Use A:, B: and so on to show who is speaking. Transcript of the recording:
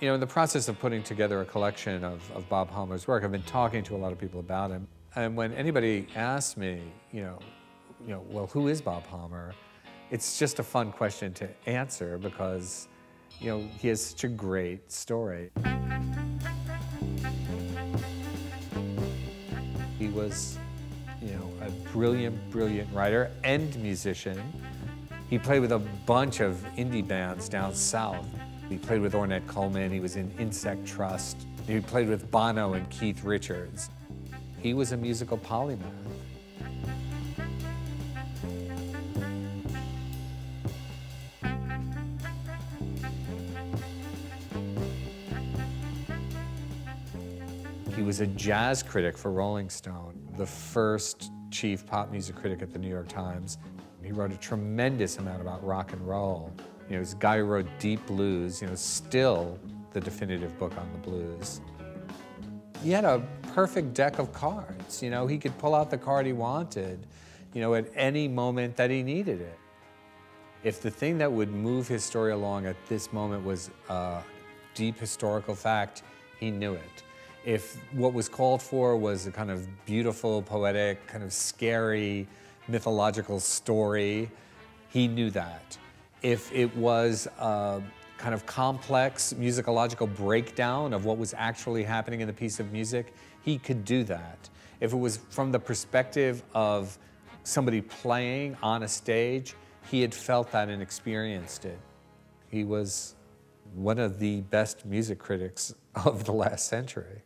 A: You know, in the process of putting together a collection of Bob Halmer's work, I've been talking to a lot of people about him. And when anybody asks me, well, who is Bob Halmer? It's just a fun question to answer because, he has such a great story. He was, a brilliant, brilliant writer and musician. He played with a bunch of indie bands down south. He played with Ornette Coleman, he was in Insect Trust. He played with Bono and Keith Richards. He was a musical polymath. He was a jazz critic for Rolling Stone, the first chief pop music critic at the New York Times. He wrote a tremendous amount about rock and roll. He was a guy who wrote Deep Blues, still the definitive book on the blues. He had a perfect deck of cards. He could pull out the card he wanted, at any moment that he needed it. If the thing that would move his story along at this moment was a deep historical fact, he knew it. If what was called for was a kind of beautiful, poetic, kind of scary, mythological story, he knew that. If it was a kind of complex musicological breakdown of what was actually happening in the piece of music, he could do that. If it was from the perspective of somebody playing on a stage, he had felt that and experienced it. He was one of the best music critics of the last century.